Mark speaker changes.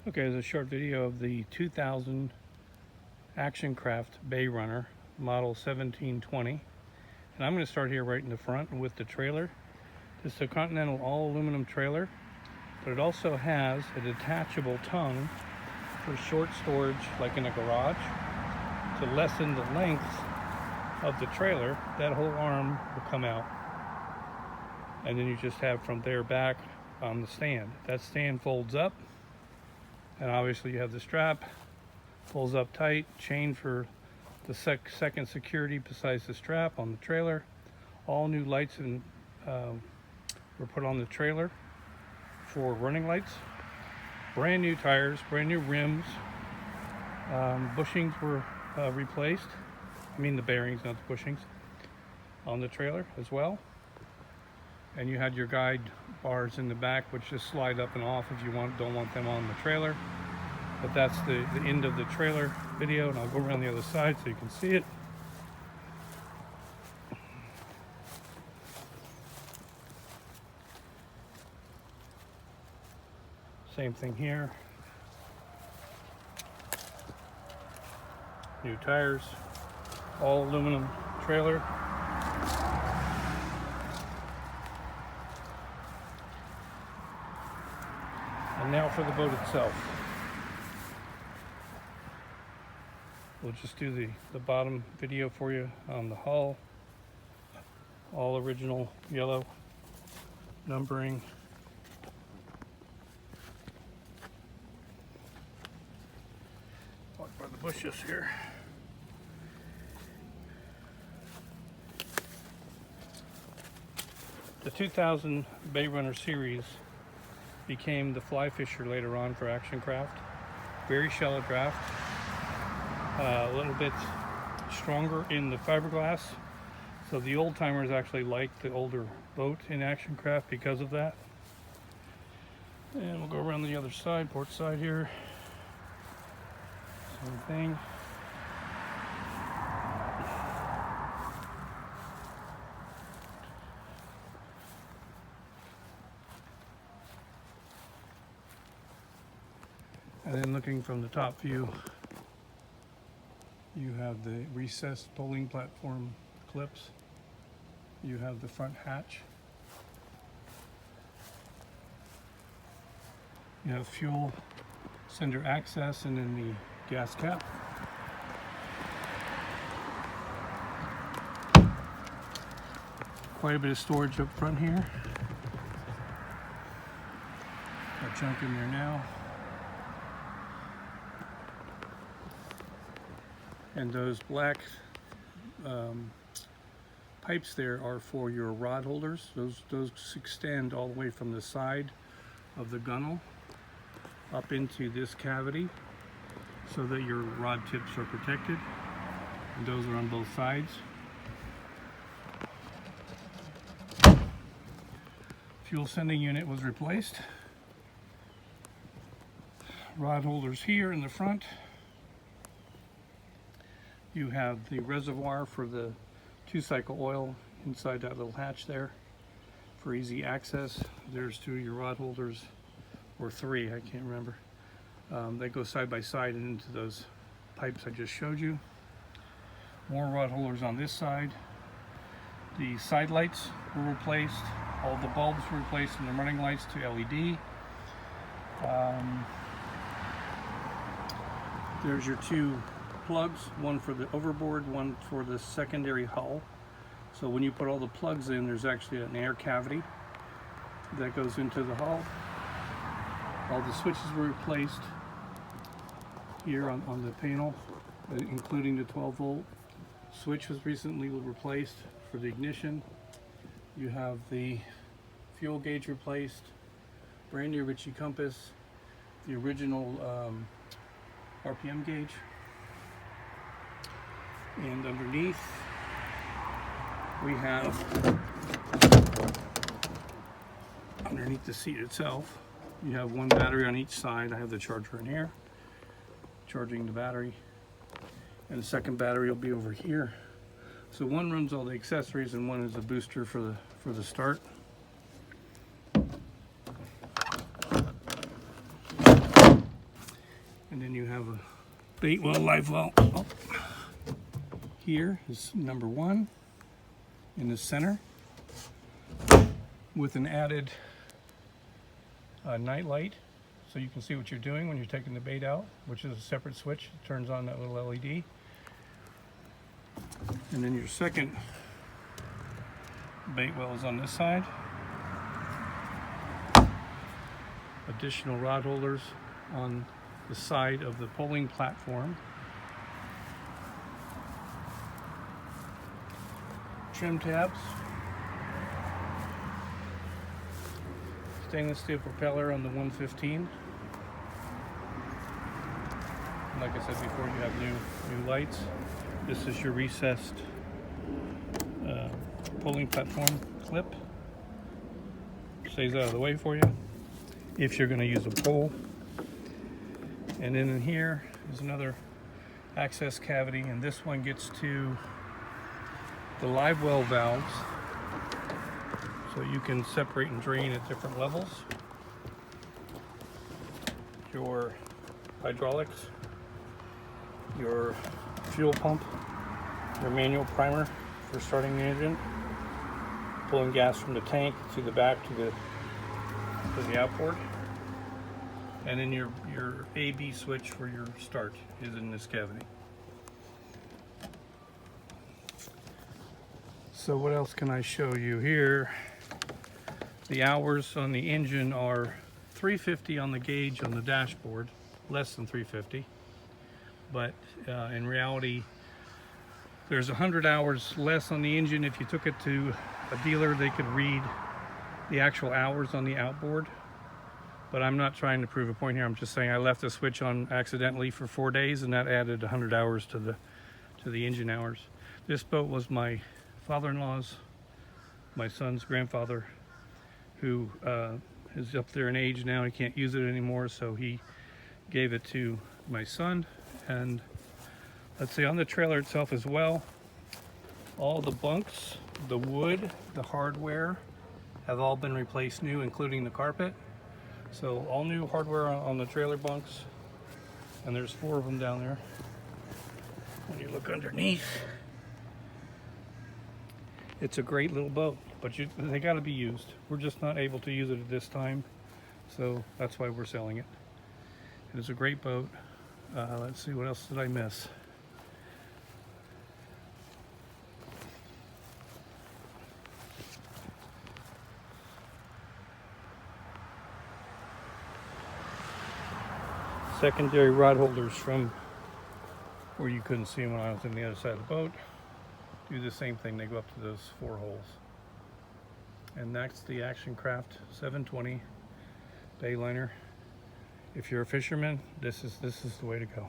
Speaker 1: Okay, there's a short video of the 2000 Action Craft Bayrunner model 1720. And I'm going to start here right in the front with the trailer. This is a Continental all aluminum trailer, but it also has a detachable tongue for short storage like in a garage. To lessen the length of the trailer, that whole arm will come out. And then you just have from there back on the stand. That stand folds up, and obviously you have the strap, pulls up tight, chain for the second security besides the strap on the trailer. All new lights were put on the trailer for running lights. Brand new tires, brand new rims. Bushings were replaced. I mean the bearings, not the bushings, on the trailer as well. And you had your guide bars in the back, which just slide up and off if you don't want them on the trailer. But that's the end of the trailer video, and I'll go around the other side so you can see it. Same thing here. New tires, all aluminum trailer. And now for the boat itself. We'll just do the bottom video for you on the hull. All original yellow numbering. Walk by the bushes here. The 2000 Bayrunner series became the fly fisher later on for Action Craft. Very shallow draft. A little bit stronger in the fiberglass, so the old timers actually liked the older boat in Action Craft because of that. And we'll go around the other side, port side here. Same thing. And then looking from the top view, you have the recessed polling platform clips. You have the front hatch. You have fuel sender access, and then the gas cap. Quite a bit of storage up front here. Got junk in there now. And those black pipes there are for your rod holders. Those extend all the way from the side of the gunnel up into this cavity so that your rod tips are protected. And those are on both sides. Fuel sending unit was replaced. Rod holders here in the front. You have the reservoir for the 2-cycle oil inside that little hatch there for easy access. There's 2 of your rod holders, or 3, I can't remember. They go side by side and into those pipes I just showed you. More rod holders on this side. The side lights were replaced. All the bulbs were replaced from the running lights to LED. There's your 2 plugs, one for the overboard, one for the secondary hull. So when you put all the plugs in, there's actually an air cavity that goes into the hull. All the switches were replaced here on the panel, including the 12-volt switch was recently replaced for the ignition. You have the fuel gauge replaced, brand new Ritchie compass, the original RPM gauge. And underneath we have, underneath the seat itself, you have 1 battery on each side. I have the charger in here, charging the battery, and the second battery will be over here. So one runs all the accessories and one is a booster for the start. And then you have a bait well, live well. Oh. Here is number 1 in the center with an added night light, so you can see what you're doing when you're taking the bait out, which is a separate switch. It turns on that little LED. And then your second bait well is on this side. Additional rod holders on the side of the pulling platform. Trim tabs. Stainless steel propeller on the 115. And like I said before, you have new lights. This is your recessed pulling platform clip. Stays out of the way for you if you're going to use a pole. And then in here is another access cavity, and this one gets to the live well valves, so you can separate and drain at different levels. Your hydraulics, your fuel pump, your manual primer for starting the engine, pulling gas from the tank to the back to the outboard, and then your A/B switch for your start is in this cavity. So what else can I show you here? The hours on the engine are 350 on the gauge on the dashboard, less than 350, but in reality there's 100 hours less on the engine. If you took it to a dealer, they could read the actual hours on the outboard, but I'm not trying to prove a point here. I'm just saying I left the switch on accidentally for 4 days, and that added 100 hours to the engine hours. This boat was my father-in-law's, my son's grandfather, who is up there in age now. He can't use it anymore, so he gave it to my son. And let's see, on the trailer itself as well, all the bunks, the wood, the hardware have all been replaced new, including the carpet. So all new hardware on the trailer bunks, and there's 4 of them down there. When you look underneath, it's a great little boat, but they got to be used. We're just not able to use it at this time, so that's why we're selling it. It is a great boat. Let's see, what else did I miss? Secondary rod holders from where you couldn't see them when I was on the other side of the boat. Do the same thing, they go up to those 4 holes. And that's the Action Craft 720 Bayliner. If you're a fisherman, this is the way to go.